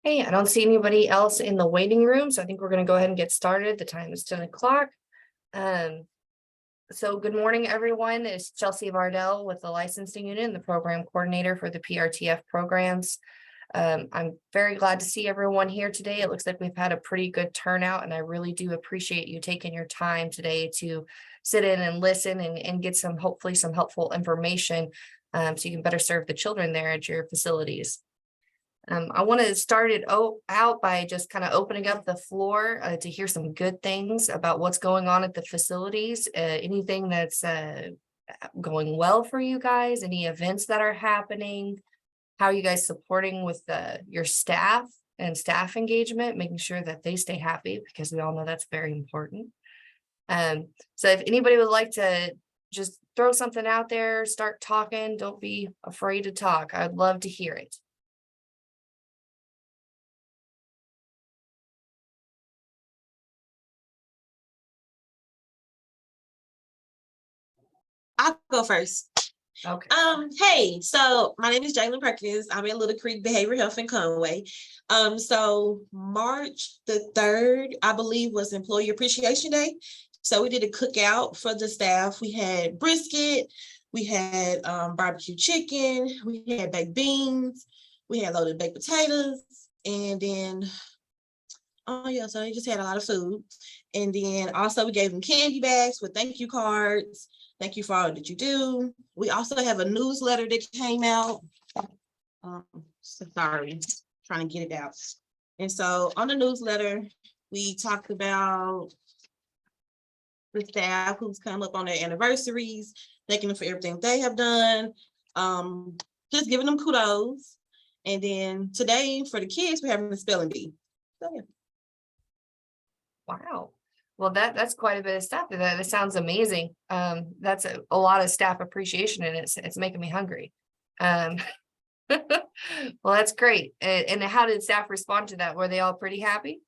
Hey, I don't see anybody else in the waiting room, so I think we're going to go ahead and get started. The time is 10 o'clock. So good morning, everyone. It's Chelsea Vardell with the licensing unit and the program coordinator for the PRTF programs. I'm very glad to see everyone here today. It looks like we've had a pretty good turnout, and I really do appreciate you taking your time today to sit in and listen and get hopefully some helpful information so you can better serve the children there at your facilities. I want to start it out by just kind of opening up the floor to hear some good things about what's going on at the facilities. Anything that's going well for you guys, any events that are happening, how are you guys supporting with your staff and staff engagement, making sure that they stay happy, because we all know that's very important. So if anybody would like to just throw something out there, start talking, don't be afraid to talk. I'd love to hear it. I'll go first. Okay. Hey, so my name is Jalen Perkins. I'm at Little Creek Behavioral Health in Conway. So March the 3rd, I believe, was Employee Appreciation Day. So we did a cookout for the staff. We had brisket, we had barbecue chicken, we had baked beans, we had loaded baked potatoes, and then so they just had a lot of food. And then also we gave them candy bags with thank you cards. Thank you for all that you do. We also have a newsletter that came out. Sorry, trying to get it out. And so on the newsletter, we talked about the staff who's come up on their anniversaries, thanking them for everything they have done, just giving them kudos. And then today for the kids, we're having a spelling bee. So yeah. Wow. Well, that's quite a bit of stuff. That sounds amazing. That's a lot of staff appreciation, and it's making me hungry. Well, that's great. And how did staff respond to that? Were they all pretty happy?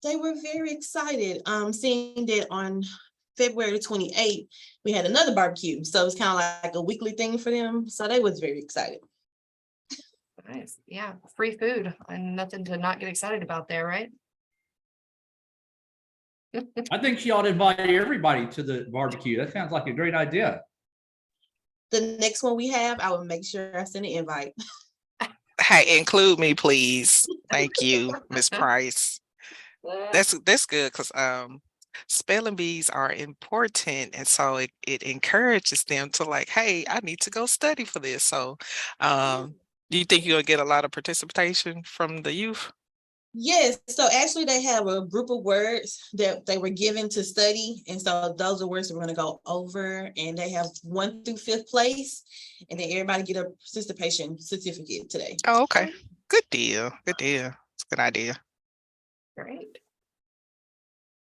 They were very excited. Seeing that on February 28th, we had another barbecue. So it's kind of like a weekly thing for them. So they was very excited. Nice. Yeah, free food and nothing to not get excited about there, right? I think she ought to invite everybody to the barbecue. That sounds like a great idea. The next one we have, I will make sure I send an invite. Hey, include me, please. Thank you, Miss Price. That's good, because spelling bees are important, and so it encourages them to, like, hey, I need to go study for this. So do you think you'll get a lot of participation from the youth? Yes, so actually they have a group of words that they were given to study. And so those are words that we're going to go over, and they have 1 through 5th place, and then everybody get a participation certificate today. Oh, okay. Good deal. Good deal. It's a good idea. Great.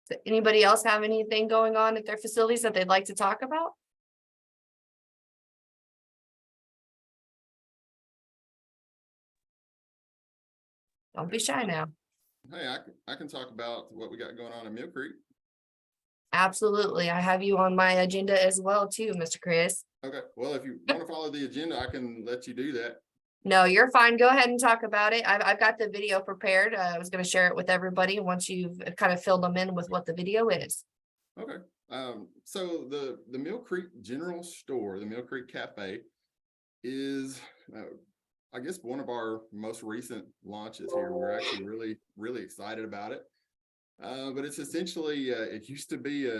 Does anybody else have anything going on at their facilities that they'd like to talk about? Don't be shy now. Hey, I can talk about what we got going on in Mill Creek. Absolutely. I have you on my agenda as well too, Mr. Chris. Okay, well, if you want to follow the agenda, I can let you do that. No, you're fine. Go ahead and talk about it. I've got the video prepared. I was going to share it with everybody once you've kind of filled them in with what the video is. Okay. So the Mill Creek General Store, the Mill Creek Cafe, is I guess one of our most recent launches here. We're actually really excited about it. But it's essentially it used to be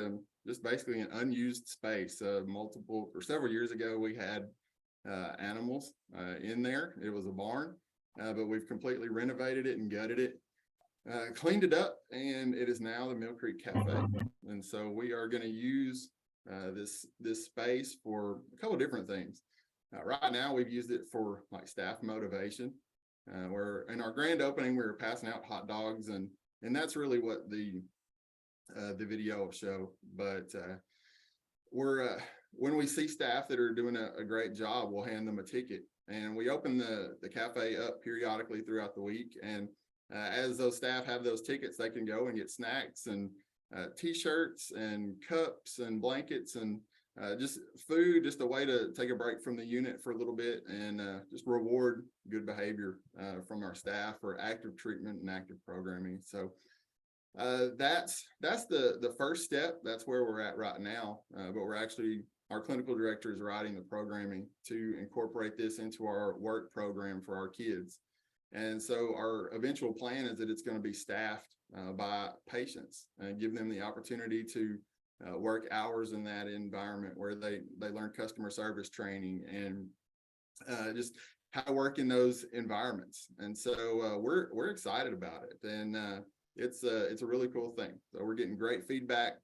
just basically an unused space. Several years ago, we had animals in there. It was a barn, but we've completely renovated it and gutted it, cleaned it up, and it is now the Mill Creek Cafe. And so we are going to use this space for a couple of different things. Right now, we've used it for like staff motivation. Where in our grand opening, we were passing out hot dogs, and that's really what the video will show. But when we see staff that are doing a great job, we'll hand them a ticket, and we open the cafe up periodically throughout the week. And as those staff have those tickets, they can go and get snacks and t-shirts and cups and blankets and just food, just a way to take a break from the unit for a little bit and just reward good behavior from our staff for active treatment and active programming. So that's the first step. That's where we're at right now. But our clinical director is writing the programming to incorporate this into our work program for our kids. And so our eventual plan is that it's going to be staffed by patients and give them the opportunity to work hours in that environment where they learn customer service training and just how to work in those environments. And so we're excited about it, and it's a really cool thing. So we're getting great feedback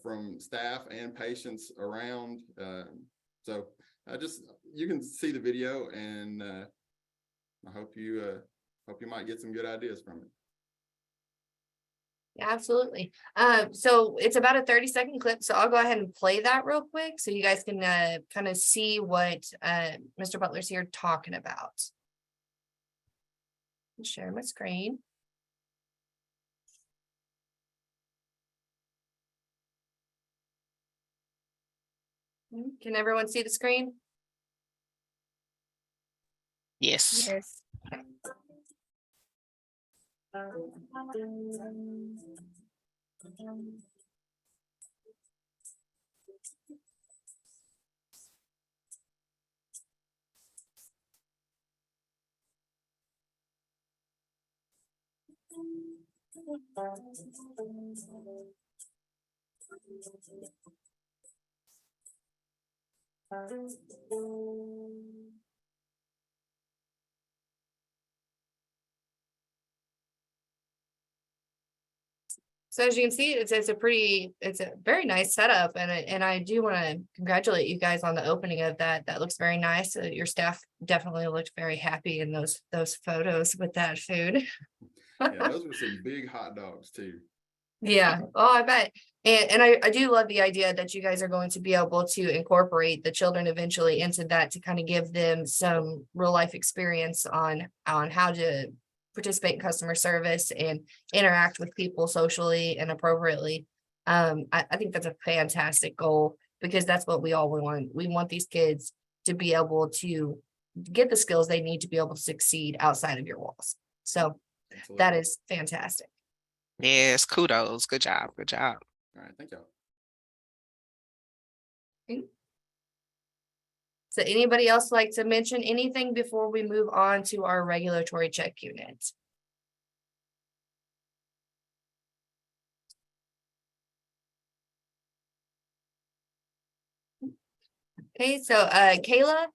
from staff and patients around. So you can see the video, and I hope you might get some good ideas from it. Yeah, absolutely. So it's about a 30-second clip. So I'll go ahead and play that real quick so you guys can kind of see what Mr. Butler's here talking about. Share my screen. Can everyone see the screen? Yes. Yes. So as you can see, it's a very nice setup, and I do want to congratulate you guys on the opening of that. That looks very nice. Your staff definitely looked very happy in those photos with that food. Yeah, those were some big hot dogs too. Yeah. Oh, I bet. And I do love the idea that you guys are going to be able to incorporate the children eventually into that to kind of give them some real life experience on how to participate in customer service and interact with people socially and appropriately. I think that's a fantastic goal, because that's what we all want. We want these kids to be able to get the skills they need to be able to succeed outside of your walls. So Absolutely. that is fantastic. Yes, kudos. Good job. Good job. All right, thank y'all. So anybody else like to mention anything before we move on to our regulatory check unit? Okay, so Kayla,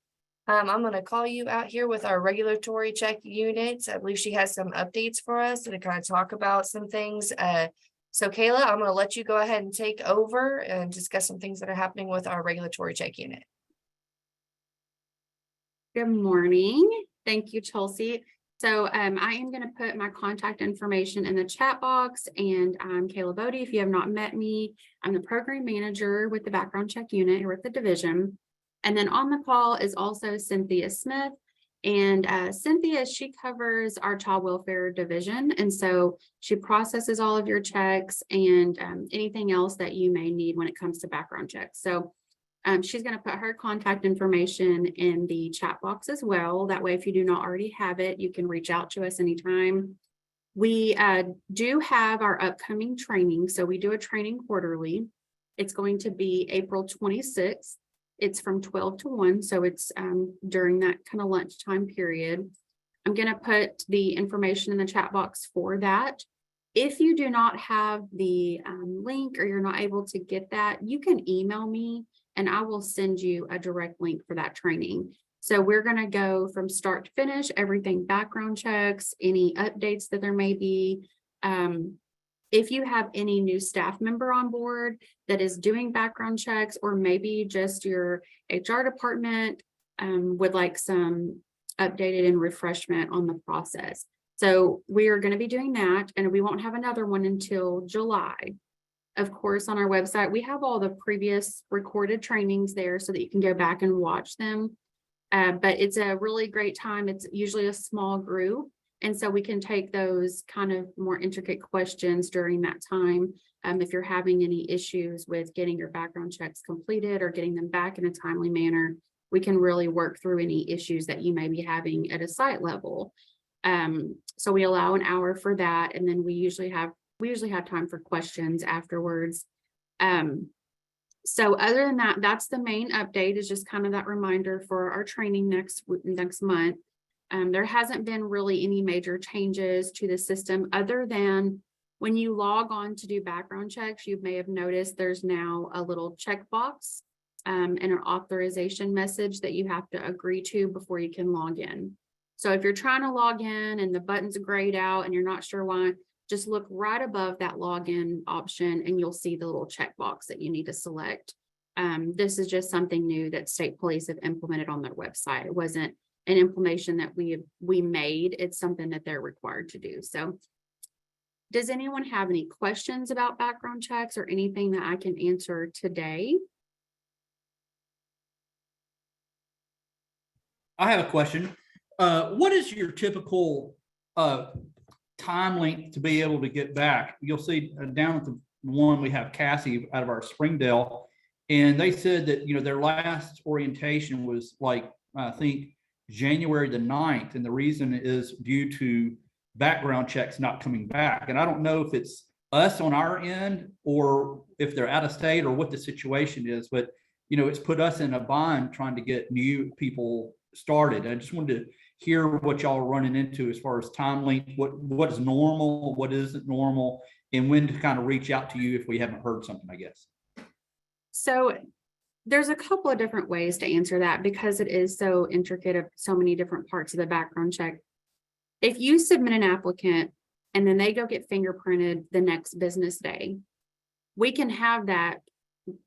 I'm going to call you out here with our regulatory check unit. I believe she has some updates for us to kind of talk about some things. So Kayla, I'm going to let you go ahead and take over and discuss some things that are happening with our regulatory check unit. Good morning. Thank you, Chelsea. So I am going to put my contact information in the chat box, and I'm Kayla Bodie. If you have not met me, I'm the program manager with the background check unit here at the division. And then on the call is also Cynthia Smith. And Cynthia, she covers our child welfare division. And so she processes all of your checks and anything else that you may need when it comes to background checks. So she's going to put her contact information in the chat box as well. That way, if you do not already have it, you can reach out to us anytime. We do have our upcoming training. So we do a training quarterly. It's going to be April 26th. It's from 12 to 1. So it's during that kind of lunchtime period. I'm going to put the information in the chat box for that. If you do not have the link or you're not able to get that, you can email me and I will send you a direct link for that training. So we're going to go from start to finish, everything background checks, any updates that there may be. If you have any new staff member on board that is doing background checks, or maybe just your HR department would like some updated and refreshment on the process. So we are going to be doing that, and we won't have another one until July. Of course, on our website, we have all the previous recorded trainings there so that you can go back and watch them. But it's a really great time. It's usually a small group. And so we can take those kind of more intricate questions during that time. If you're having any issues with getting your background checks completed or getting them back in a timely manner, we can really work through any issues that you may be having at a site level. So we allow an hour for that, and then we usually have time for questions afterwards. So other than that, that's the main update, is just kind of that reminder for our training next month. There hasn't been really any major changes to the system other than when you log on to do background checks, you may have noticed there's now a little checkbox and an authorization message that you have to agree to before you can log in. So if you're trying to log in and the button's grayed out and you're not sure why, just look right above that login option and you'll see the little checkbox that you need to select. This is just something new that state police have implemented on their website. It wasn't an implementation that we made. It's something that they're required to do. So does anyone have any questions about background checks or anything that I can answer today? I have a question. What is your typical time length to be able to get back? You'll see down at the one, we have Cassie out of our Springdale, and they said that, you know, their last orientation was like, I think January the 9th. And the reason is due to background checks not coming back. And I don't know if it's us on our end or if they're out of state or what the situation is, but, you know, it's put us in a bind trying to get new people started. I just wanted to hear what y'all are running into as far as time length, what is normal, what isn't normal, and when to kind of reach out to you if we haven't heard something, I guess. So there's a couple of different ways to answer that because it is so intricate of so many different parts of the background check. If you submit an applicant and then they go get fingerprinted the next business day, we can have that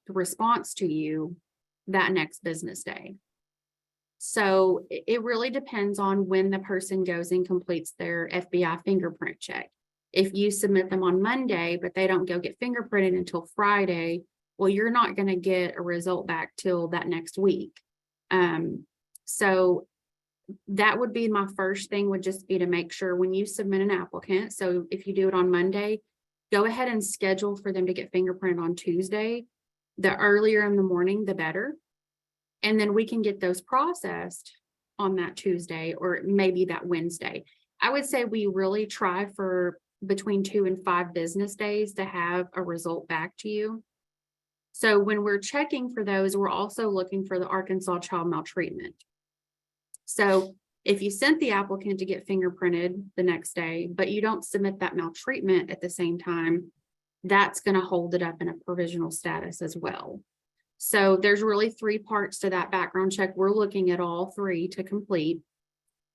response to you that next business day. So it really depends on when the person goes and completes their FBI fingerprint check. If you submit them on Monday, but they don't go get fingerprinted until Friday, well, you're not going to get a result back till that next week. So that would be my first thing, would just be to make sure when you submit an applicant. So if you do it on Monday, go ahead and schedule for them to get fingerprinted on Tuesday. The earlier in the morning, the better. And then we can get those processed on that Tuesday or maybe that Wednesday. I would say we really try for between 2 and 5 business days to have a result back to you. So when we're checking for those, we're also looking for the Arkansas child maltreatment. So if you sent the applicant to get fingerprinted the next day, but you don't submit that maltreatment at the same time, that's going to hold it up in a provisional status as well. So there's really 3 parts to that background check. We're looking at all 3 to complete.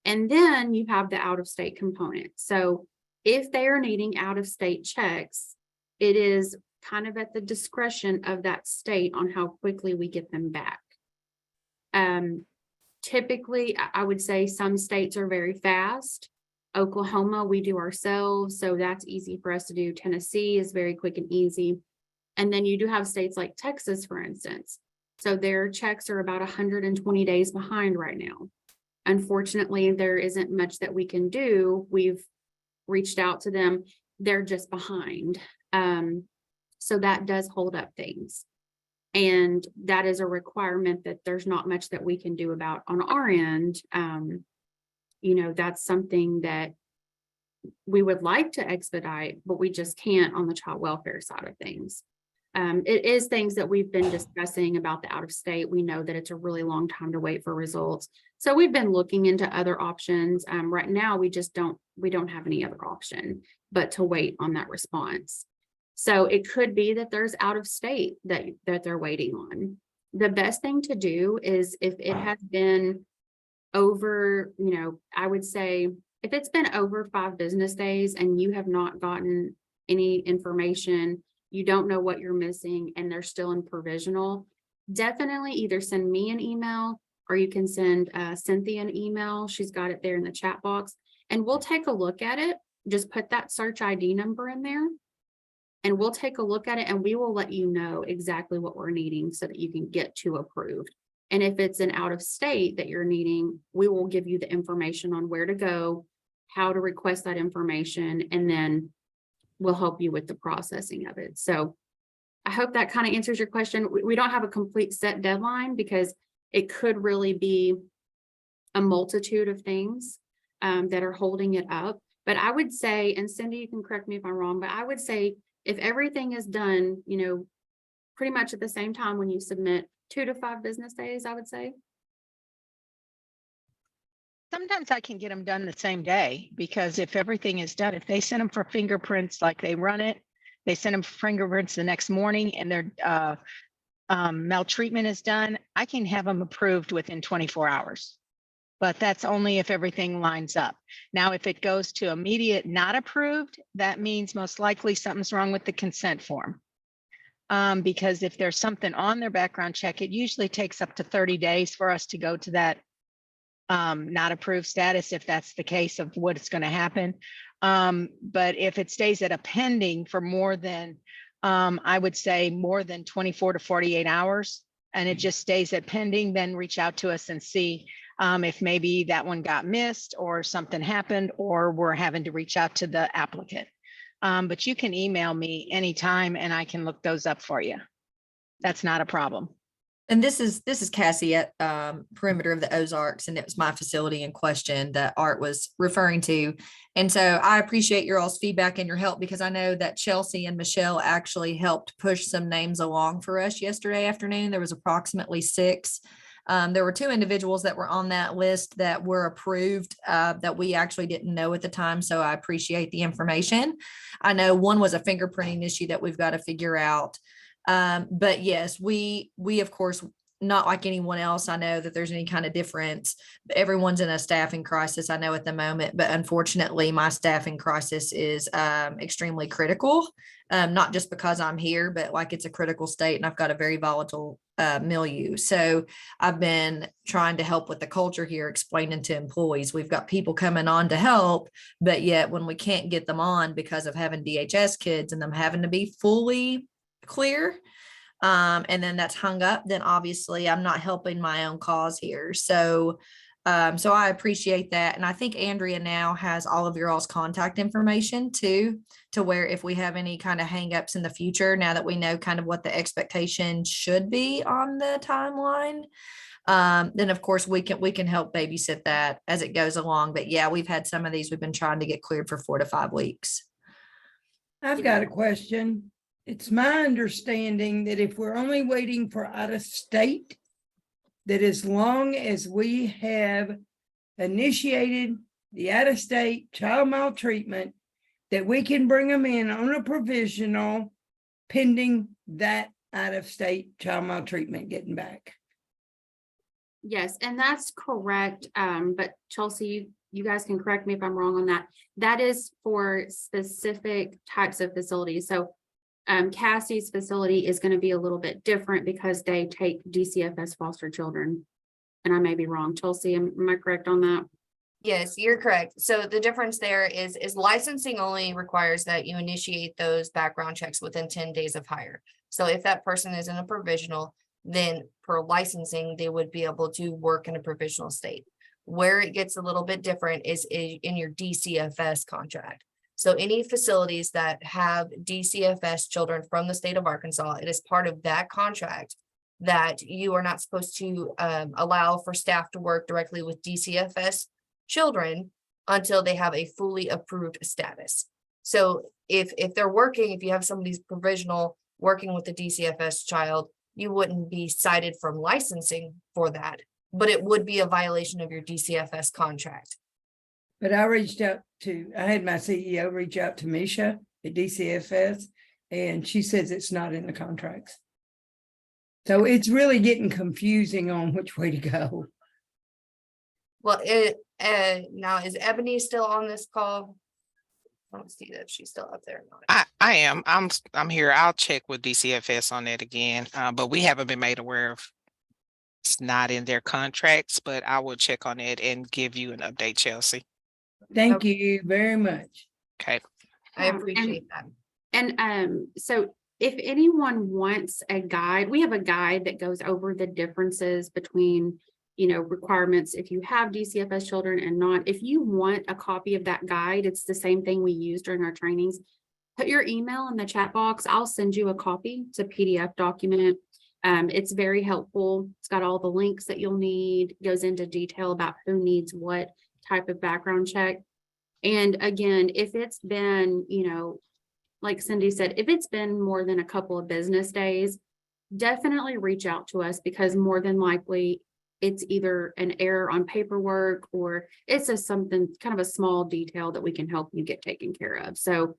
And then you have the out-of-state component. So if they are needing out-of-state checks, it is kind of at the discretion of that state on how quickly we get them back. Typically, I would say some states are very fast. Oklahoma, we do ourselves, so that's easy for us to do. Tennessee is very quick and easy. And then you do have states like Texas, for instance. So their checks are about 120 days behind right now. Unfortunately, there isn't much that we can do. We've reached out to them. They're just behind. So that does hold up things. And that is a requirement that there's not much that we can do about on our end. You know, that's something that we would like to expedite, but we just can't on the child welfare side of things. It is things that we've been discussing about the out of state. We know that it's a really long time to wait for results. So we've been looking into other options. Right now, we don't have any other option but to wait on that response. So it could be that there's out of state that they're waiting on. The best thing to do is if it has been over, you know, I would say if it's been over 5 business days and you have not gotten any information, you don't know what you're missing and they're still in provisional, definitely either send me an email or you can send Cynthia an email. She's got it there in the chat box and we'll take a look at it. Just put that search ID number in there and we'll take a look at it and we will let you know exactly what we're needing so that you can get to approved. And if it's an out of state that you're needing, we will give you the information on where to go how to request that information, and then we'll help you with the processing of it. So I hope that kind of answers your question. We don't have a complete set deadline because it could really be a multitude of things that are holding it up. But I would say, and Cindy, you can correct me if I'm wrong, but I would say if everything is done, pretty much at the same time when you submit, 2 to 5 business days, I would say. Sometimes I can get them done the same day, because if everything is done, if they send them for fingerprints, like they run it, they send them for fingerprints the next morning and their maltreatment is done, I can have them approved within 24 hours. But that's only if everything lines up. Now, if it goes to immediate not approved, that means most likely something's wrong with the consent form. Because if there's something on their background check, it usually takes up to 30 days for us to go to that not approved status, if that's the case of what's going to happen. But if it stays at a pending for more than, I would say more than 24 to 48 hours, and it just stays at pending, then reach out to us and see if maybe that one got missed or something happened, or we're having to reach out to the applicant. But you can email me anytime and I can look those up for you. That's not a problem. And this is Cassie at Perimeter of the Ozarks, and it was my facility in question that Art was referring to. And so I appreciate your all's feedback and your help, because I know that Chelsea and Michelle actually helped push some names along for us yesterday afternoon. There was approximately 6. There were 2 individuals that were on that list that were approved that we actually didn't know at the time. So I appreciate the information. I know one was a fingerprinting issue that we've got to figure out. But yes, we of course, not like anyone else. I know that there's any kind of difference. Everyone's in a staffing crisis, I know at the moment, but unfortunately my staffing crisis is extremely critical. Not just because I'm here, but like it's a critical state and I've got a very volatile milieu. So I've been trying to help with the culture here, explaining to employees, we've got people coming on to help, but yet when we can't get them on because of having DHS kids and them having to be fully clear, and then that's hung up, then obviously I'm not helping my own cause here. So I appreciate that. And I think Andrea now has all of your all's contact information too, to where if we have any kind of hangups in the future, now that we know kind of what the expectation should be on the timeline, then of course we can help babysit that as it goes along. But yeah, we've had some of these we've been trying to get cleared for 4 to 5 weeks. I've got a question. It's my understanding that if we're only waiting for out of state, that as long as we have initiated the out of state child maltreatment, that we can bring them in on a provisional pending that out of state child maltreatment getting back. Yes, and that's correct. But Chelsea, you guys can correct me if I'm wrong on that. That is for specific types of facilities. So Cassie's facility is going to be a little bit different because they take DCFS foster children. And I may be wrong. Chelsea, am I correct on that? Yes, you're correct. So the difference there is licensing only requires that you initiate those background checks within 10 days of hire. So if that person is in a provisional, then per licensing, they would be able to work in a provisional state. Where it gets a little bit different is in your DCFS contract. So any facilities that have DCFS children from the state of Arkansas, it is part of that contract that you are not supposed to allow for staff to work directly with DCFS children until they have a fully approved status. So if they're working, if you have somebody's provisional working with the DCFS child, you wouldn't be cited from licensing for that, but it would be a violation of your DCFS contract. But I had my CEO reach out to Misha at DCFS, and she says it's not in the contracts. So it's really getting confusing on which way to go. Well, now is Ebony still on this call? I don't see that she's still up there or not. I am. I'm here. I'll check with DCFS on that again. But we haven't been made aware of it's not in their contracts, but I will check on it and give you an update, Chelsea. Thank you very much. Okay. I appreciate that. And so if anyone wants a guide, we have a guide that goes over the differences between requirements if you have DCFS children and not. If you want a copy of that guide, it's the same thing we use during our trainings. Put your email in the chat box. I'll send you a copy. It's a PDF document. It's very helpful. It's got all the links that you'll need, goes into detail about who needs what type of background check. And again, if it's been, like Cindy said, if it's been more than a couple of business days, definitely reach out to us, because more than likely it's either an error on paperwork or it's something kind of a small detail that we can help you get taken care of. So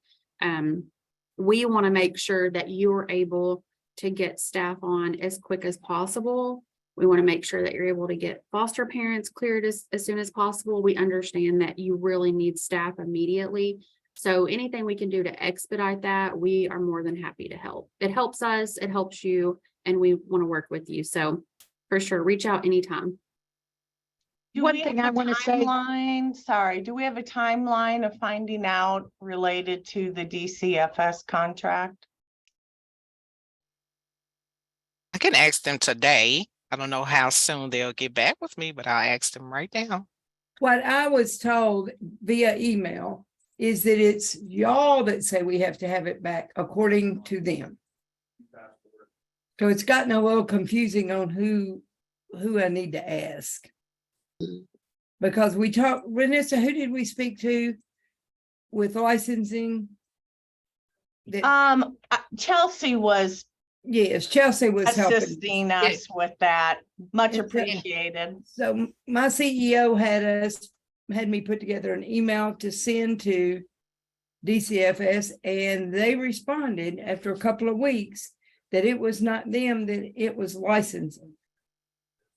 we want to make sure that you're able to get staff on as quick as possible. We want to make sure that you're able to get foster parents cleared as soon as possible. We understand that you really need staff immediately. So anything we can do to expedite that, we are more than happy to help. It helps us, it helps you, and we want to work with you. So for sure, reach out anytime. One thing I want to say. Sorry, do we have a timeline of finding out related to the DCFS contract? I can ask them today. I don't know how soon they'll get back with me, but I'll ask them right now. What I was told via email is that it's y'all that say we have to have it back according to them. So it's gotten a little confusing on who I need to ask. Because we talked, Vanessa, who did we speak to with licensing? Chelsea was Yes, Chelsea was helping. assisting us with that. Much appreciated. So my CEO had me put together an email to send to DCFS, and they responded after a couple of weeks that it was not them, that it was licensing.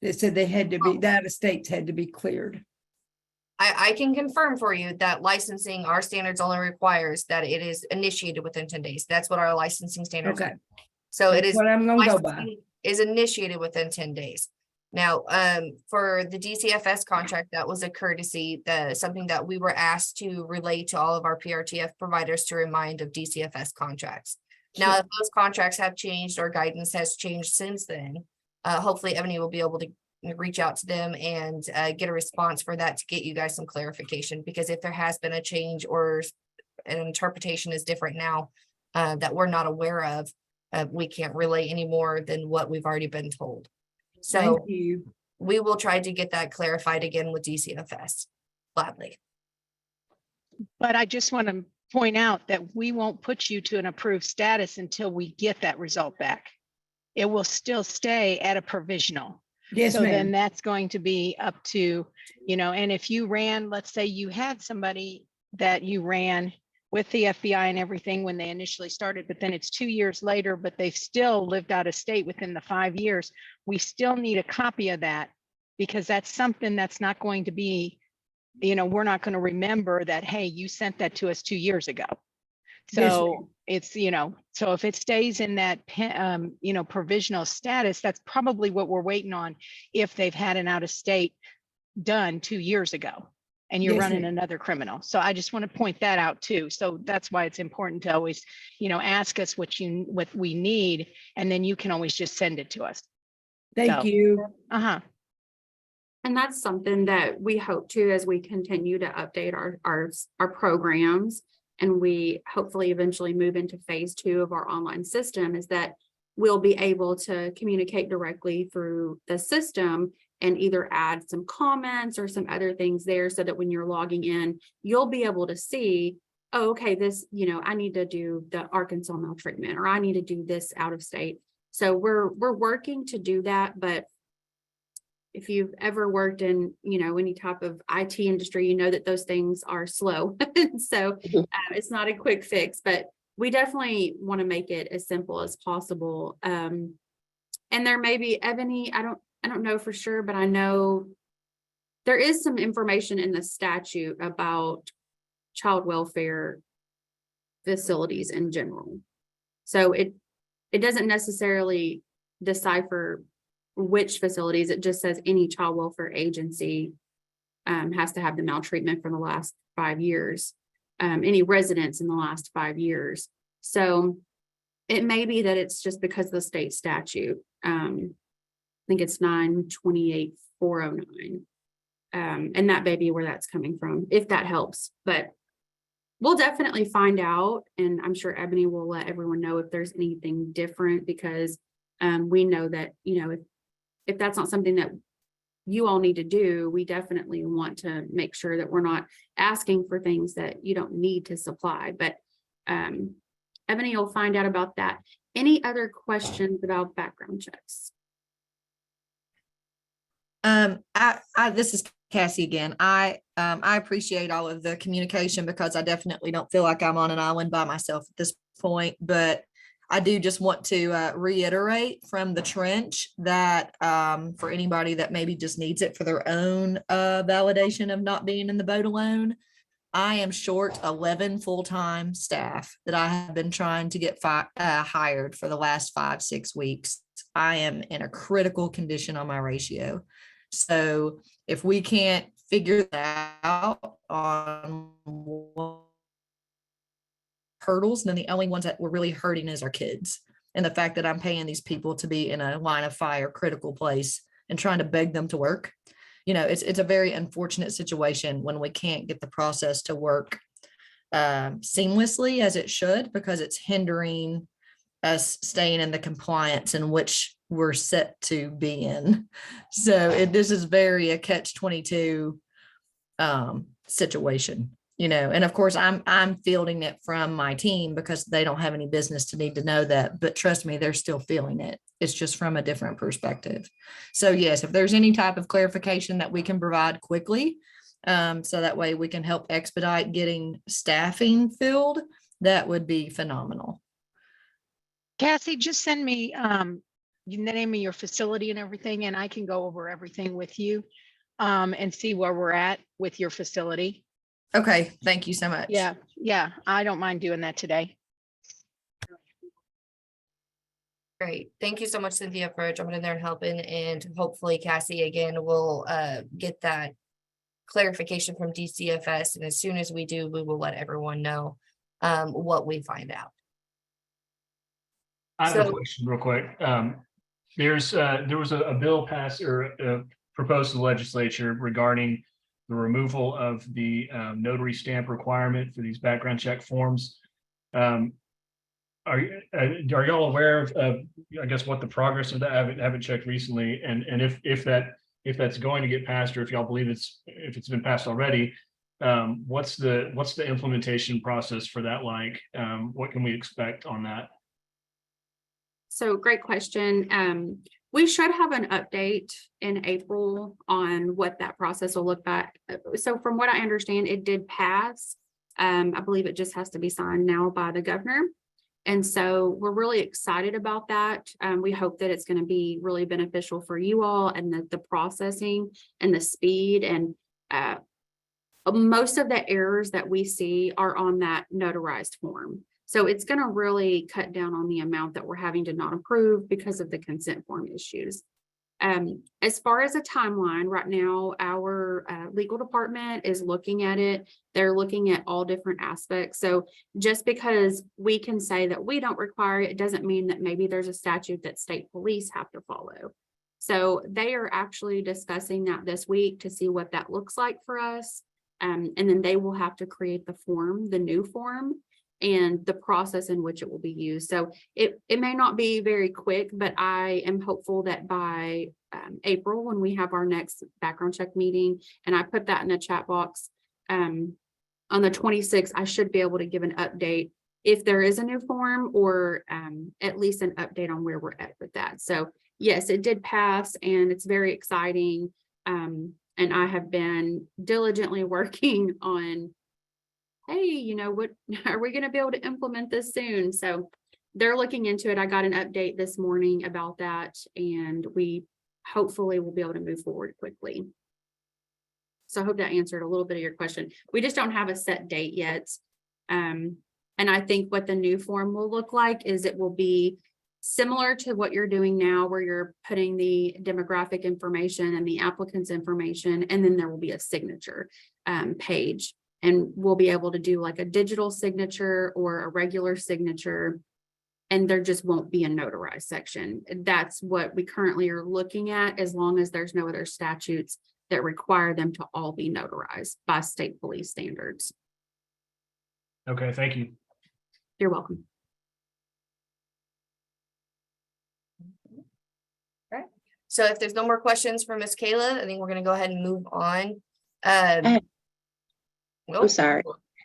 They said they had to be, the out of states had to be cleared. I can confirm for you that licensing, our standards only requires that it is initiated within 10 days. That's what our licensing standards. Okay. So it That's is. what I'm gonna go by. licensing is initiated within 10 days. Now, for the DCFS contract, that was a courtesy, something that we were asked to relay to all of our PRTF providers to remind of DCFS contracts. Now, if those contracts have changed or guidance has changed since then, hopefully Ebony will be able to reach out to them and get a response for that to get you guys some clarification, because if there has been a change or an interpretation is different now that we're not aware of, we can't relay any more than what we've already been told. So Thank you. we will try to get that clarified again with DCFS gladly. But I just want to point out that we won't put you to an approved status until we get that result back. It will still stay at a provisional. Yes, So then ma'am. that's going to be up to, and if you ran, let's say you had somebody that you ran with the FBI and everything when they initially started, but then it's 2 years later, but they've still lived out of state within the 5 years, we still need a copy of that, because that's something that's not going to be, we're not going to remember that, hey, you sent that to us 2 years ago. Yes, So ma'am. it's, so if it stays in that, provisional status, that's probably what we're waiting on if they've had an out of state done 2 years ago and you're Yes, running ma'am. another criminal. So I just want to point that out too. So that's why it's important to always, ask us what we need, and then you can always just send it to us. Thank So- you. Uh-huh. And that's something that we hope to, as we continue to update our programs, and we hopefully eventually move into phase 2 of our online system, is that we'll be able to communicate directly through the system and either add some comments or some other things there, so that when you're logging in, you'll be able to see, oh, okay, this, I need to do the Arkansas maltreatment, or I need to do this out of state. So we're working to do that, but if you've ever worked in, any type of IT industry, you know that those things are slow. So it's not a quick fix, but we definitely want to make it as simple as possible. And there may be, Ebony, I don't know for sure, but I know there is some information in the statute about child welfare facilities in general. So it doesn't necessarily decipher which facilities. It just says any child welfare agency has to have the maltreatment for the last 5 years, any residents in the last 5 years. So it may be that it's just because of the state statute. I think it's 928 409. And that may be where that's coming from, if that helps, but we'll definitely find out. And I'm sure Ebony will let everyone know if there's anything different, because we know that, you know, if that's not something that you all need to do, we definitely want to make sure that we're not asking for things that you don't need to supply. But Ebony will find out about that. Any other questions about background checks? This is Cassie again. I appreciate all of the communication, because I definitely don't feel like I'm on an island by myself at this point, but I do just want to reiterate from the trench that for anybody that maybe just needs it for their own validation of not being in the boat alone, I am short 11 full-time staff that I have been trying to get hired for the last 5-6 weeks. I am in a critical condition on my ratio. So if we can't figure that out on hurdles, then the only ones that we're really hurting is our kids. And the fact that I'm paying these people to be in a line of fire critical place and trying to beg them to work. You know, it's a very unfortunate situation when we can't get the process to work seamlessly as it should, because it's hindering us staying in the compliance in which we're set to be in. So this is very a catch-22 situation, you know, and of course I'm fielding it from my team because they don't have any business to need to know that, but trust me, they're still feeling it. It's just from a different perspective. So yes, if there's any type of clarification that we can provide quickly, so that way we can help expedite getting staffing filled, that would be phenomenal. Cassie, just send me the name of your facility and everything, and I can go over everything with you and see where we're at with your facility. Okay, thank you so much. Yeah, I don't mind doing that today. Great. Thank you so much, Cynthia, for jumping in there and helping. And hopefully Cassie again will get that clarification from DCFS. And as soon as we do, we will let everyone know what we find out. I have a So- question real quick. There was a bill passed or proposed to the legislature regarding the removal of the notary stamp requirement for these background check forms. Are y'all aware of I guess what the progress of that? I haven't checked recently, and if that's going to get passed, or if y'all believe if it's been passed already, what's the implementation process for that like? What can we expect on that? So great question. We should have an update in April on what that process will look like. So from what I understand, it did pass. I believe it just has to be signed now by the governor. And so we're really excited about that. We hope that it's going to be really beneficial for you all, and the processing and the speed, and most of the errors that we see are on that notarized form. So it's going to really cut down on the amount that we're having to not approve because of the consent form issues. As far as a timeline, right now, our legal department is looking at it. They're looking at all different aspects. So just because we can say that we don't require it, it doesn't mean that maybe there's a statute that state police have to follow. So they are actually discussing that this week to see what that looks like for us. And then they will have to create the form, the new form, and the process in which it will be used. So it may not be very quick, but I am hopeful that by April, when we have our next background check meeting, and I put that in the chat box, on the 26th, I should be able to give an update if there is a new form, or at least an update on where we're at with that. So yes, it did pass, and it's very exciting. And I have been diligently working on, hey, you know, what are we going to be able to implement this soon? So they're looking into it. I got an update this morning about that, and we hopefully will be able to move forward quickly. So I hope that answered a little bit of your question. We just don't have a set date yet. And I think what the new form will look like is it will be similar to what you're doing now, where you're putting the demographic information and the applicant's information, and then there will be a signature page. And we'll be able to do like a digital signature or a regular signature. and there just won't be a notarized section. That's what we currently are looking at, as long as there's no other statutes that require them to all be notarized by state police standards. Okay, thank you. You're welcome. So if there's no more questions for Miss Kayla, I think we're gonna go ahead and move on. I'm Nope, sorry.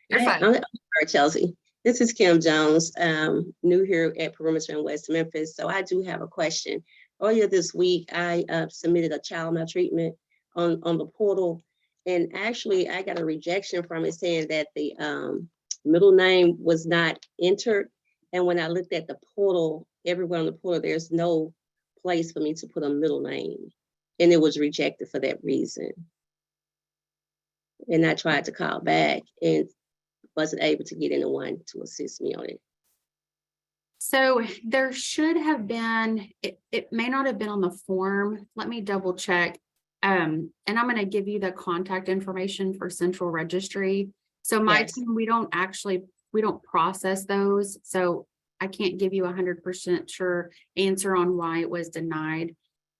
You're I'm fine. sorry, Chelsea. This is Kim Jones, new here at Perimeter in West Memphis. So I do have a question. Earlier this week, I submitted a child maltreatment on the portal. And actually, I got a rejection from it saying that the middle name was not entered. And when I looked at the portal, everywhere on the portal, there's no place for me to put a middle name. And it was rejected for that reason. And I tried to call back and wasn't able to get anyone to assist me on it. So there should have been, it may not have been on the form. Let me double check. And I'm going to give you the contact information for Central Registry. So my Yes. team, we don't process those. So I can't give you 100% sure answer on why it was denied.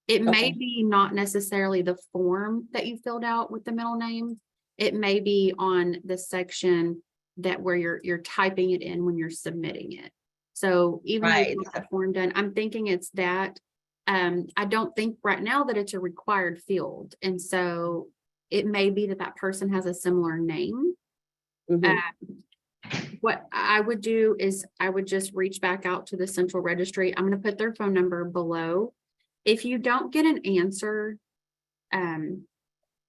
It may Okay. be not necessarily the form that you filled out with the middle name. It may be on the section that where you're typing it in when you're submitting it. So even though Right. you got that form done, I'm thinking it's that. I don't think right now that it's a required field. And so it may be that that person has a similar name. Mhm. What I would do is I would just reach back out to the Central Registry. I'm going to put their phone number below. If you don't get an answer,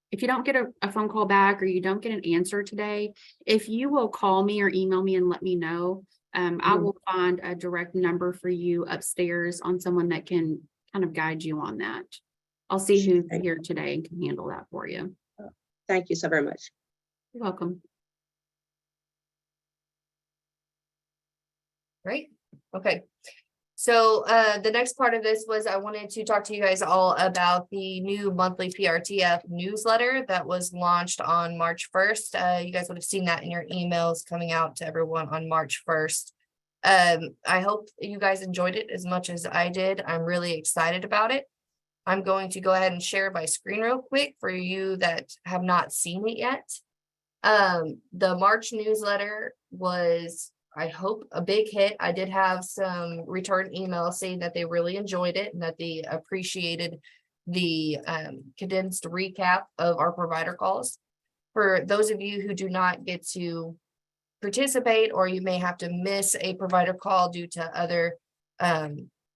if you don't get a phone call back or you don't get an answer today, if you will call me or email me and let me know, I will find a direct number for you upstairs on someone that can kind of guide you on that. I'll see who's here today and can handle that for you. Thank you so very much. You're welcome. Great. Okay. So the next part of this was I wanted to talk to you guys all about the new monthly PRTF newsletter that was launched on March 1st. You guys would have seen that in your emails coming out to everyone on March 1st. I hope you guys enjoyed it as much as I did. I'm really excited about it. I'm going to go ahead and share my screen real quick for you that have not seen it yet. The March newsletter was, I hope, a big hit. I did have some return emails saying that they really enjoyed it and that they appreciated the condensed recap of our provider calls. For those of you who do not get to participate, or you may have to miss a provider call due to other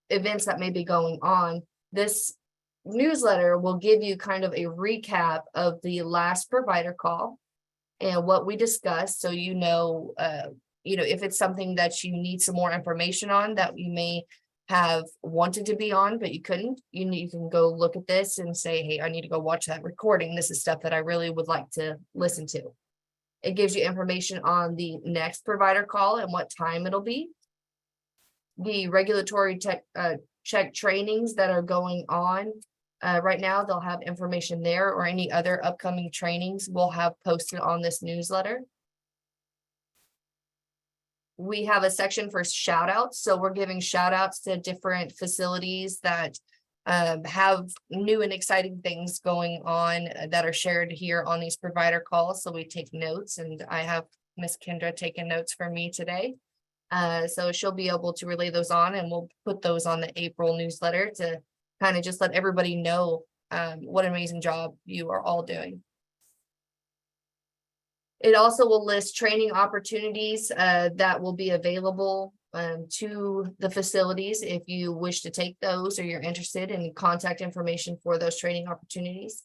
events that may be going on, this newsletter will give you kind of a recap of the last provider call and what we discussed, so you know, if it's something that you need some more information on that you may have wanted to be on, but you couldn't, you can go look at this and say, hey, I need to go watch that recording. This is stuff that I really would like to listen to. It gives you information on the next provider call and what time it'll be. The regulatory check trainings that are going on right now, they'll have information there, or any other upcoming trainings we'll have posted on this newsletter. We have a section for shout outs. So we're giving shout outs to different facilities that have new and exciting things going on that are shared here on these provider calls. So we take notes, and I have Miss Kendra taking notes for me today. So she'll be able to relay those on, and we'll put those on the April newsletter to kind of just let everybody know what an amazing job you are all doing. It also will list training opportunities that will be available to the facilities if you wish to take those, or you're interested in contact information for those training opportunities.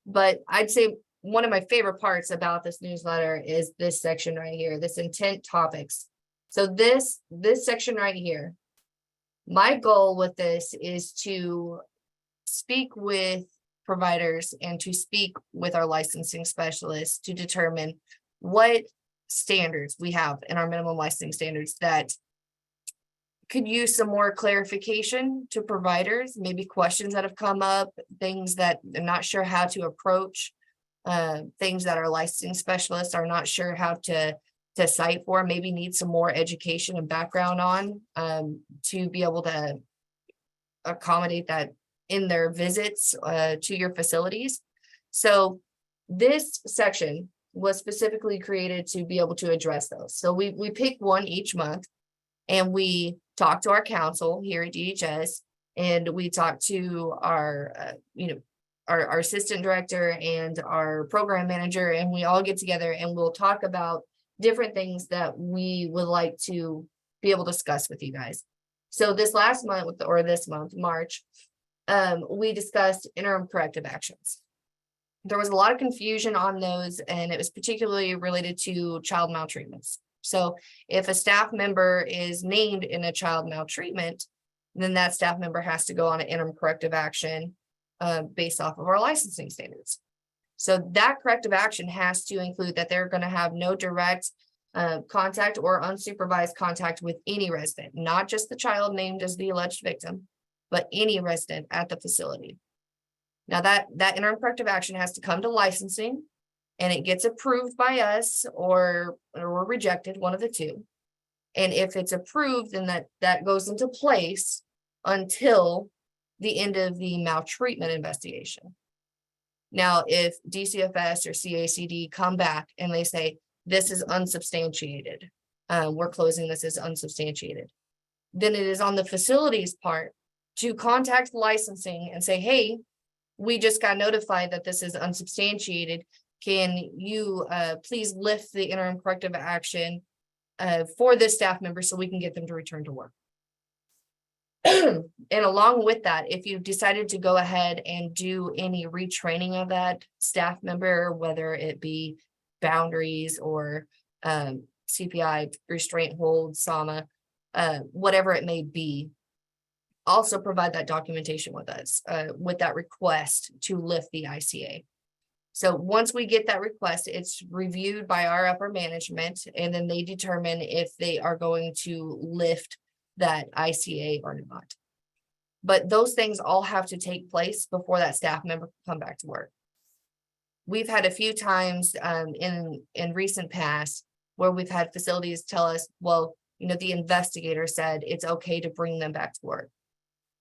But I'd say one of my favorite parts about this newsletter is this section right here, this intent topics. So this section right here, my goal with this is to speak with providers and to speak with our licensing specialists to determine what standards we have in our minimum licensing standards that could use some more clarification to providers, maybe questions that have come up, things that they're not sure how to approach, things that our licensing specialists are not sure how to to cite for, maybe need some more education and background on, to be able to accommodate that in their visits, to your facilities. So this section was specifically created to be able to address those. So we pick one each month, and we talk to our council here at DHS, and we talk to our, our assistant director and our program manager, and we all get together and we'll talk about different things that we would like to be able to discuss with you guys. So this last month, or this month, March, we discussed interim corrective actions. There was a lot of confusion on those, and it was particularly related to child maltreatments. So if a staff member is named in a child maltreatment, then that staff member has to go on an interim corrective action based off of our licensing standards. So that corrective action has to include that they're going to have no direct contact or unsupervised contact with any resident, not just the child named as the alleged victim, but any resident at the facility. Now that interim corrective action has to come to licensing, and it gets approved by us or rejected, one of the two. And if it's approved, then that goes into place until the end of the maltreatment investigation. Now, if DCFS or CACD come back and they say, this is unsubstantiated, we're closing this as unsubstantiated, then it is on the facility's part to contact licensing and say, hey, we just got notified that this is unsubstantiated. Can you please lift the interim corrective action for this staff member so we can get them to return to work? And along with that, if you decided to go ahead and do any retraining of that staff member, whether it be boundaries or CPI, restraint hold, SAMA, whatever it may be, also provide that documentation with us, with that request to lift the ICA. So once we get that request, it's reviewed by our upper management, and then they determine if they are going to lift that ICA or not. But those things all have to take place before that staff member can come back to work. We've had a few times in recent past where we've had facilities tell us, well, the investigator said it's okay to bring them back to work.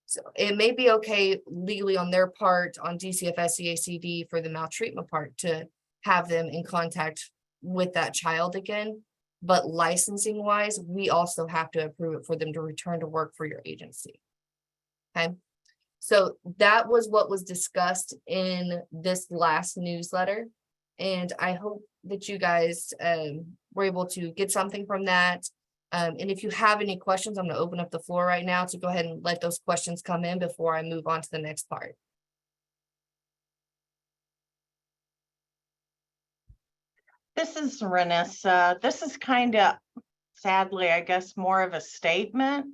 So it may be okay legally on their part, on DCFS CACD for the maltreatment part, to have them in contact with that child again. But licensing wise, we also have to approve it for them to return to work for your agency. Okay. So that was what was discussed in this last newsletter. And I hope that you guys were able to get something from that. And if you have any questions, I'm going to open up the floor right now to go ahead and let those questions come in before I move on to the next part. This is Renessa. This is kind of, sadly, I guess, more of a statement,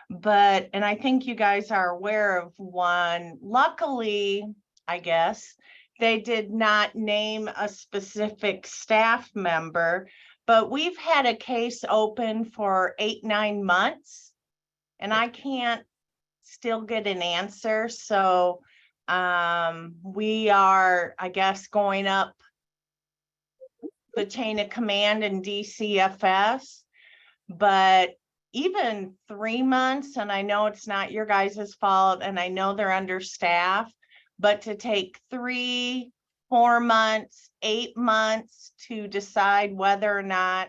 and I think you guys are aware of one. Luckily, I guess, they did not name a specific staff member, but we've had a case open for 8-9 months, and I can't still get an answer. So we are, I guess, going up the chain of command in DCFS, but even 3 months, and I know it's not your guys' fault, and I know they're understaffed, but to take 3, 4 months, 8 months to decide whether or not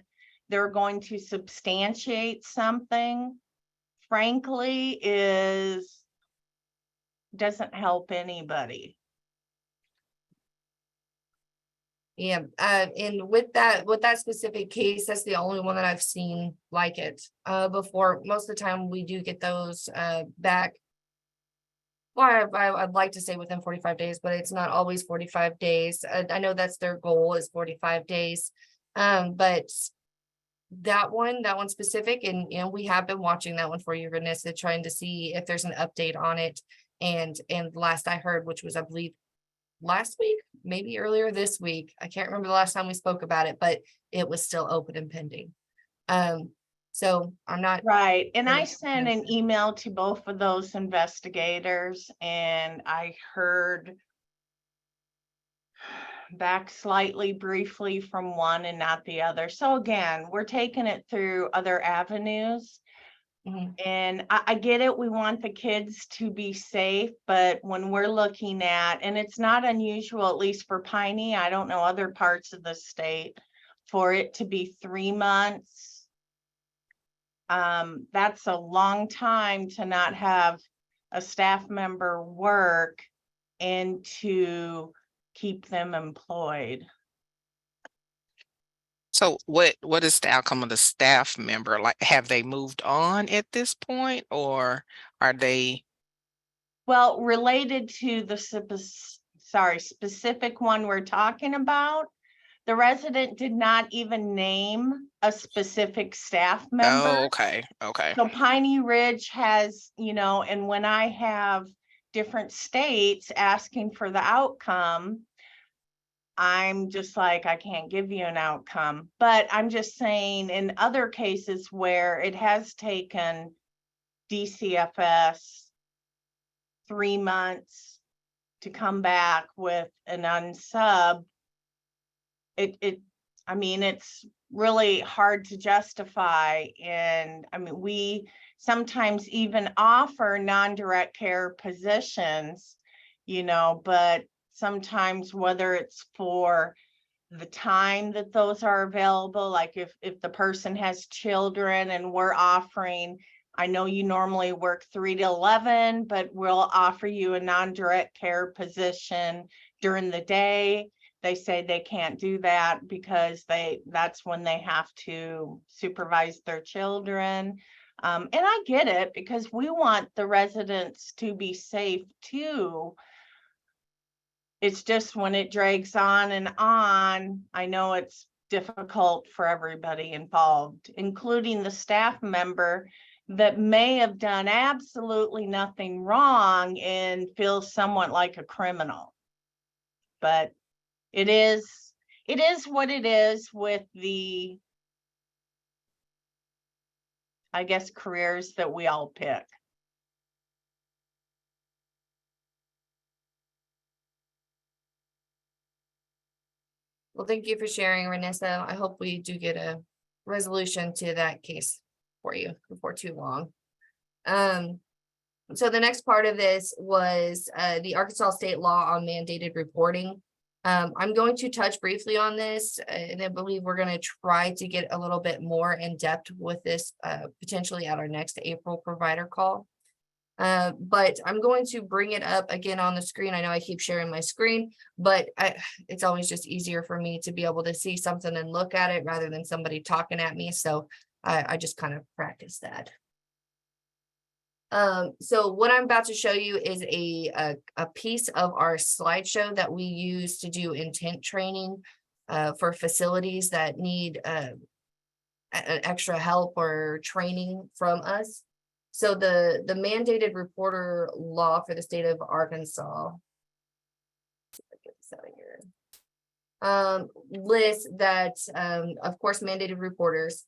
they're going to substantiate something, frankly, doesn't help anybody. Yeah, and with that specific case, that's the only one that I've seen like it before. Most of the time we do get those back. Well, I'd like to say within 45 days, but it's not always 45 days. I know that's their goal, is 45 days. But that one specific, and we have been watching that one for you, Vanessa, trying to see if there's an update on it. And last I heard, which was, I believe, last week, maybe earlier this week, I can't remember the last time we spoke about it, but it was still open and pending. So I'm not right. And I sent an email to both of those investigators, and I heard back slightly briefly from one and not the other. So again, we're taking it through other avenues. Mhm. And I get it, we want the kids to be safe, but when we're looking at, and it's not unusual, at least for Piney, I don't know other parts of the state, for it to be 3 months. That's a long time to not have a staff member work and to keep them employed. So what is the outcome of the staff member? Like, have they moved on at this point, or are they? Well, related to the specific one we're talking about, the resident did not even name a specific staff member. Oh, okay, okay. So Piney Ridge has, and when I have different states asking for the outcome, I'm just like, I can't give you an outcome. But I'm just saying, in other cases where it has taken DCFS 3 months to come back with an unsub, it's really hard to justify. And I mean, we sometimes even offer non-direct care positions, but sometimes whether it's for the time that those are available, like if the person has children and we're offering, I know you normally work 3 to 11, but we'll offer you a non-direct care position during the day. They say they can't do that because that's when they have to supervise their children. And I get it, because we want the residents to be safe too. It's just when it drags on and on, I know it's difficult for everybody involved, including the staff member that may have done absolutely nothing wrong and feels somewhat like a criminal. But it is what it is with the, I guess, careers that we all pick. Well, thank you for sharing, Renessa. I hope we do get a resolution to that case for you before too long. So the next part of this was the Arkansas state law on mandated reporting. I'm going to touch briefly on this, and I believe we're going to try to get a little bit more in depth with this potentially at our next April provider call. But I'm going to bring it up again on the screen. I know I keep sharing my screen, but it's always just easier for me to be able to see something and look at it rather than somebody talking at me. So I just kind of practice that. So what I'm about to show you is a piece of our slideshow that we use to do intent training for facilities that need extra help or training from us. So the mandated reporter law for the state of Arkansas, see if I get this out of here, lists that, of course, mandated reporters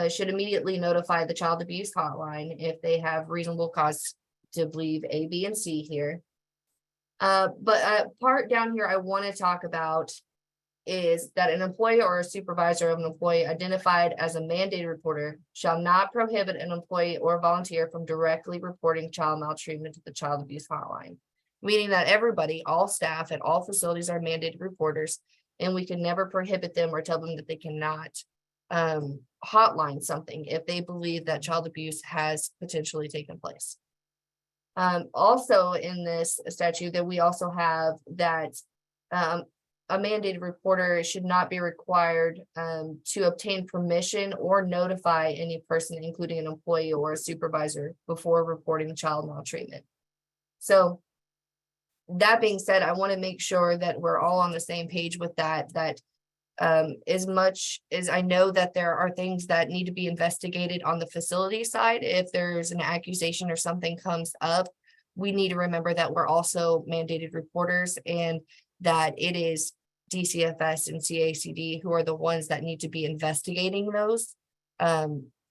should immediately notify the child abuse hotline if they have reasonable cause to believe A, B, and C here. But part down here I want to talk about is that an employee or a supervisor of an employee identified as a mandated reporter shall not prohibit an employee or volunteer from directly reporting child maltreatment to the child abuse hotline. Meaning that everybody, all staff at all facilities are mandated reporters, and we can never prohibit them or tell them that they cannot hotline something if they believe that child abuse has potentially taken place. Also in this statute that we also have that a mandated reporter should not be required to obtain permission or notify any person, including an employee or a supervisor, before reporting child maltreatment. So that being said, I want to make sure that we're all on the same page with that, as much as I know that there are things that need to be investigated on the facility side, if there's an accusation or something comes up, we need to remember that we're also mandated reporters and that it is DCFS and CACD who are the ones that need to be investigating those.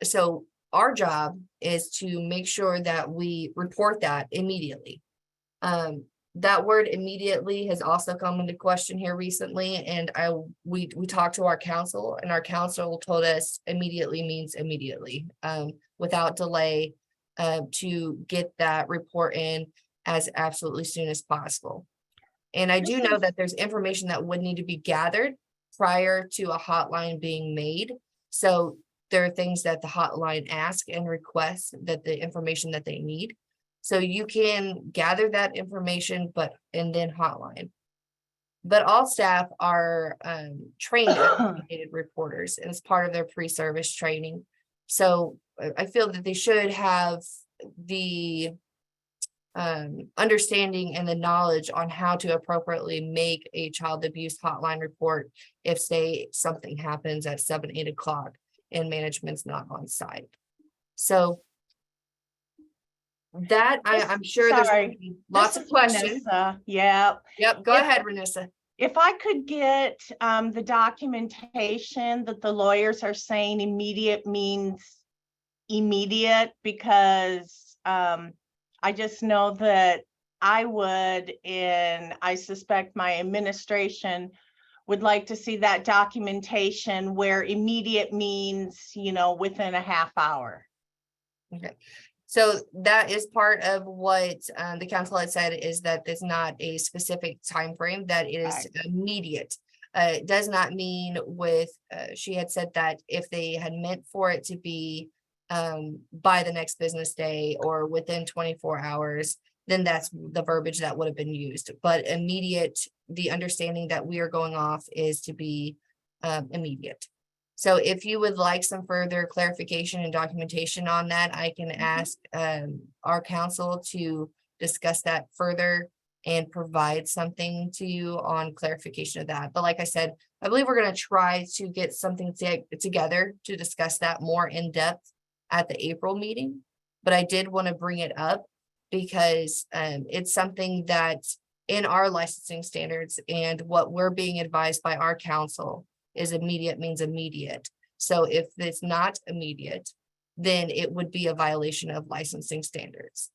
So our job is to make sure that we report that immediately. that word immediately has also come into question here recently, and we talked to our council, and our council told us immediately means immediately, without delay, to get that report in as absolutely soon as possible. And I do know that there's information that would need to be gathered prior to a hotline being made. So there are things that the hotline ask and request, that the information that they need. So you can gather that information, and then hotline. But all staff are trained as dedicated reporters, and it's part of their pre-service training. So I feel that they should have the understanding and the knowledge on how to appropriately make a child abuse hotline report if, say, something happens at 7, 8 o'clock and management's not on site. So that I'm sure there's gonna Sorry, be lots of questions. Yeah. Yep, go If- ahead, Renessa. If I could get the documentation that the lawyers are saying immediate means immediate, because I just know that I would, and I suspect my administration would like to see that documentation where immediate means, within a half hour. Okay. So that is part of what the council had said, is that there's not a specific time frame, that it is immediate. It does not mean with, she had said that if they had meant for it to be by the next business day or within 24 hours, then that's the verbiage that would have been used. But immediate, the understanding that we are going off is to be immediate. So if you would like some further clarification and documentation on that, I can ask our council to discuss that further and provide something to you on clarification of that. But like I said, I believe we're going to try to get something together to discuss that more in depth at the April meeting. But I did want to bring it up because it's something that in our licensing standards and what we're being advised by our council is immediate means immediate. So if it's not immediate, then it would be a violation of licensing standards.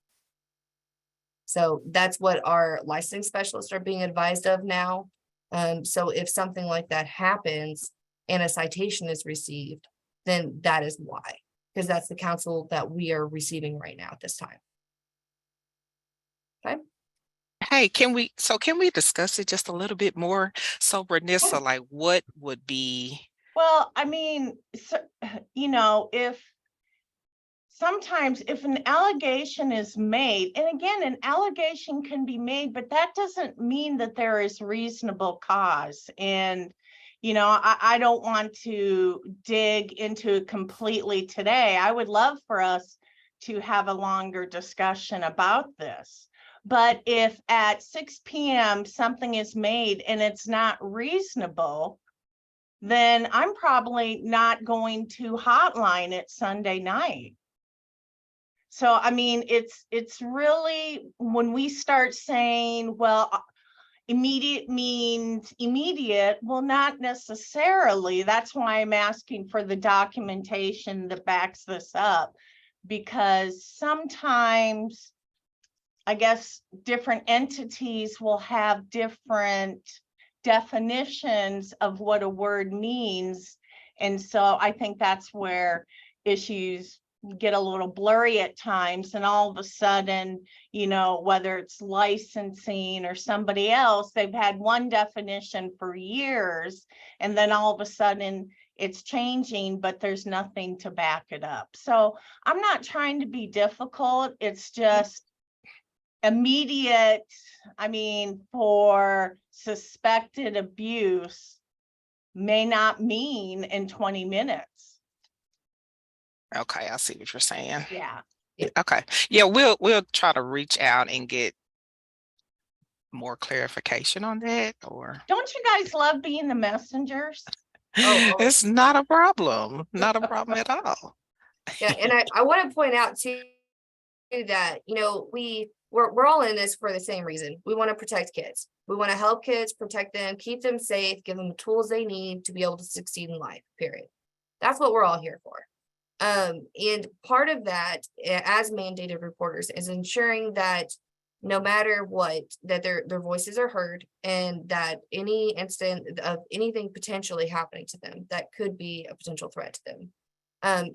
So that's what our licensing specialists are being advised of now. So if something like that happens and a citation is received, then that is why, because that's the counsel that we are receiving right now at this time. Okay. Hey, can we discuss it just a little bit more? So Renessa, like what would be? Well, I mean, so, if sometimes if an allegation is made, and again, an allegation can be made, but that doesn't mean that there is reasonable cause. And, I don't want to dig into it completely today. I would love for us to have a longer discussion about this. But if at 6 p.m. something is made and it's not reasonable, then I'm probably not going to hotline it Sunday night. So, I mean, it's really when we start saying, well, immediate means immediate, well, not necessarily. That's why I'm asking for the documentation that backs this up, because sometimes I guess different entities will have different definitions of what a word means. And so I think that's where issues get a little blurry at times, and all of a sudden, whether it's licensing or somebody else, they've had one definition for years, and then all of a sudden it's changing, but there's nothing to back it up. So I'm not trying to be difficult. It's just immediate. I mean, for suspected abuse may not mean in 20 minutes. Okay, I see what you're saying. Yeah. Okay. Yeah, we'll try to reach out and get more clarification on that. Or Don't you guys love being the messengers? it's not a problem. Not a problem at all. Yeah, and I want to point out too that we're all in this for the same reason. We want to protect kids. We want to help kids, protect them, keep them safe, give them the tools they need to be able to succeed in life, period. That's what we're all here for. And part of that, as mandated reporters, is ensuring that no matter what, that their voices are heard, and that any incident of anything potentially happening to them that could be a potential threat to them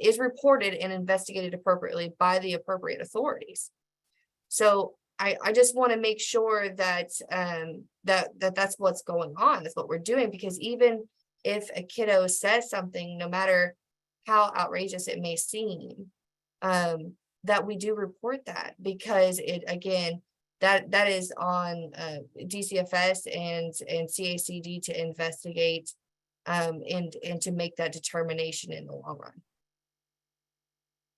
is reported and investigated appropriately by the appropriate authorities. So I just want to make sure that that's what's going on. That's what we're doing, because even if a kiddo says something, no matter how outrageous it may seem, that we do report that, because it, again, that is on DCFS and CACD to investigate and to make that determination in the long run.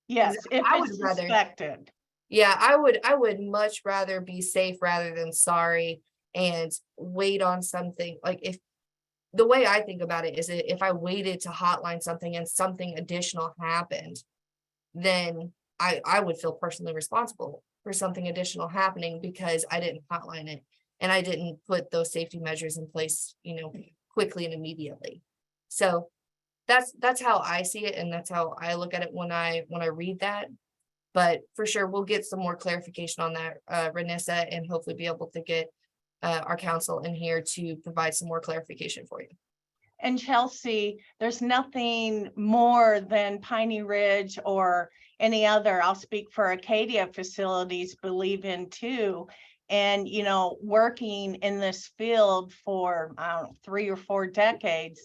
Yes, if I would it's rather- suspected. Yeah, I would much rather be safe rather than sorry, and wait on something. Like, if the way I think about it is, if I waited to hotline something and something additional happened, then I would feel personally responsible for something additional happening because I didn't hotline it and I didn't put those safety measures in place, quickly and immediately. So that's how I see it, and that's how I look at it when I read that. But for sure, we'll get some more clarification on that, Renessa, and hopefully be able to get our counsel in here to provide some more clarification for you. And Chelsea, there's nothing more than Piney Ridge or any other, I'll speak for Acadia facilities, believe in too. And, working in this field for, I don't know, 3 or 4 decades,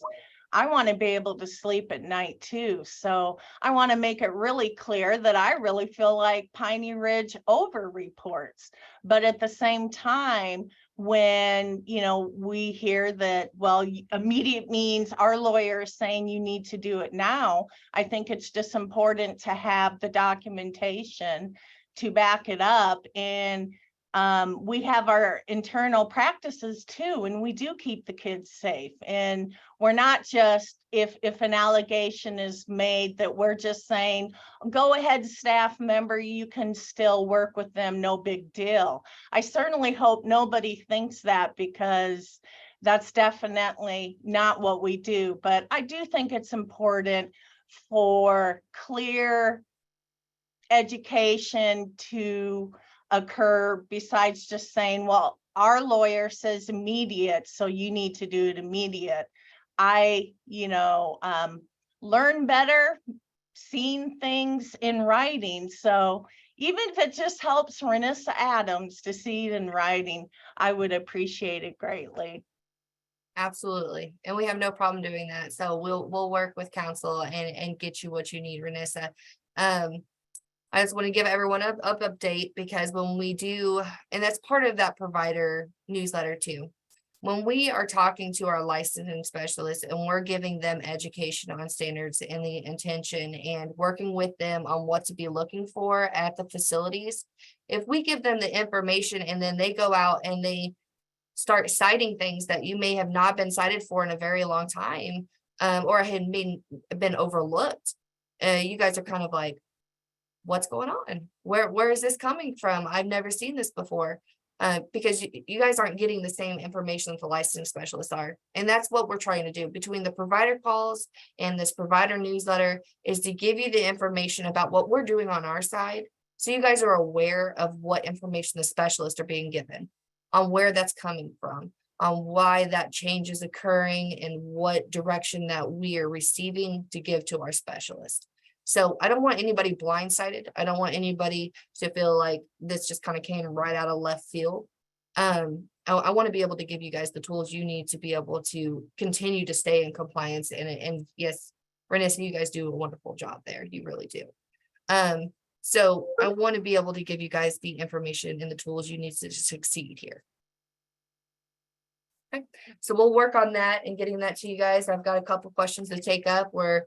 I want to be able to sleep at night too. So I want to make it really clear that I really feel like Piney Ridge over reports. But at the same time, when, we hear that, well, immediate means our lawyer is saying you need to do it now, I think it's just important to have the documentation to back it up. And we have our internal practices too, and we do keep the kids safe. And we're not just, if an allegation is made, that we're just saying, go ahead, staff member, you can still work with them, no big deal. I certainly hope nobody thinks that, because that's definitely not what we do. But I do think it's important for clear education to occur, besides just saying, well, our lawyer says immediate, so you need to do it immediate. I, learn better seeing things in writing. So even if it just helps Renessa Adams to see it in writing, I would appreciate it Absolutely. And we have no problem doing that. So we'll work with counsel and get you what you need, Renessa. I just want to give everyone an update, because when we do, and that's part of that provider newsletter too, when we are talking to our licensing specialists and we're giving them education on standards and the intention and working with them on what to be looking for at the facilities, if we give them the information and then they go out and they start citing things that you may have not been cited for in a very long time, or had been overlooked, you guys are kind of like, what's going on? Where is this coming from? I've never seen this before. Because you guys aren't getting the same information that the licensing specialists are. And that's what we're trying to do between the provider calls and this provider newsletter, is to give you the information about what we're doing on our side, so you guys are aware of what information the specialists are being given, on where that's coming from, on why that change is occurring, and what direction that we are receiving to give to our specialists. So I don't want anybody blindsided. I don't want anybody to feel like this just kind of came right out of left field. I want to be able to give you guys the tools you need to be able to continue to stay in compliance. And yes, Renessa, you guys do a wonderful job there. You really do. So I want to be able to give you guys the information and the tools you need to succeed here. Okay, so we'll work on that and getting that to you guys. I've got a couple questions to take up. We're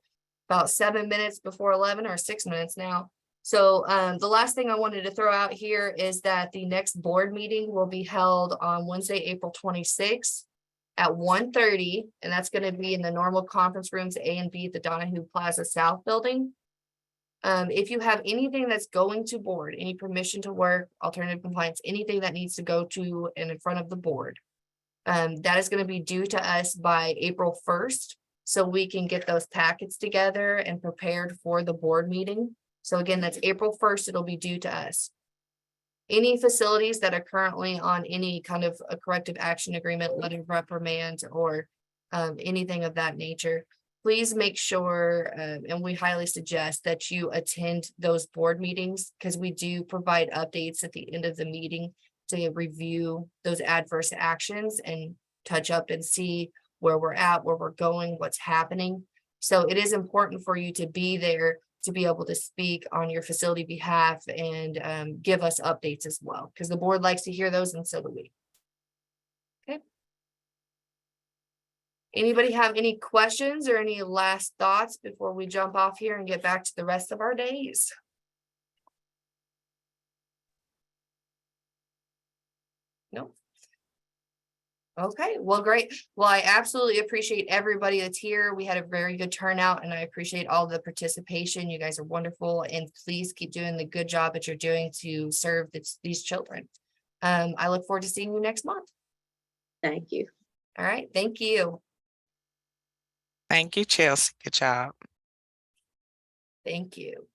about 7 minutes before 11, or 6 minutes now. So the last thing I wanted to throw out here is that the next board meeting will be held on Wednesday, April 26th at 1:30, and that's going to be in the normal conference rooms A and B at the Donahue Plaza South building. If you have anything that's going to board, any permission to work, alternative compliance, anything that needs to go to and in front of the board, that is going to be due to us by April 1st. So we can get those packets together and prepared for the board meeting. So again, that's April 1st, it'll be due to us. Any facilities that are currently on any kind of a corrective action agreement, letter of reprimand, or anything of that nature, please make sure, and we highly suggest that you attend those board meetings, because we do provide updates at the end of the meeting to review those adverse actions and touch up and see where we're at, where we're going, what's happening. So it is important for you to be there to be able to speak on your facility behalf and give us updates as well, because the board likes to hear those, and so do we. Okay. Anybody have any questions or any last thoughts before we jump off here and get back to the rest of our days? No. Okay, well, great. Well, I absolutely appreciate everybody that's here. We had a very good turnout, and I appreciate all the participation. You guys are wonderful, and please keep doing the good job that you're doing to serve these children. I look forward to seeing you next month. Thank you. All right, thank you. Thank you, Chelsea. Good job. Thank you.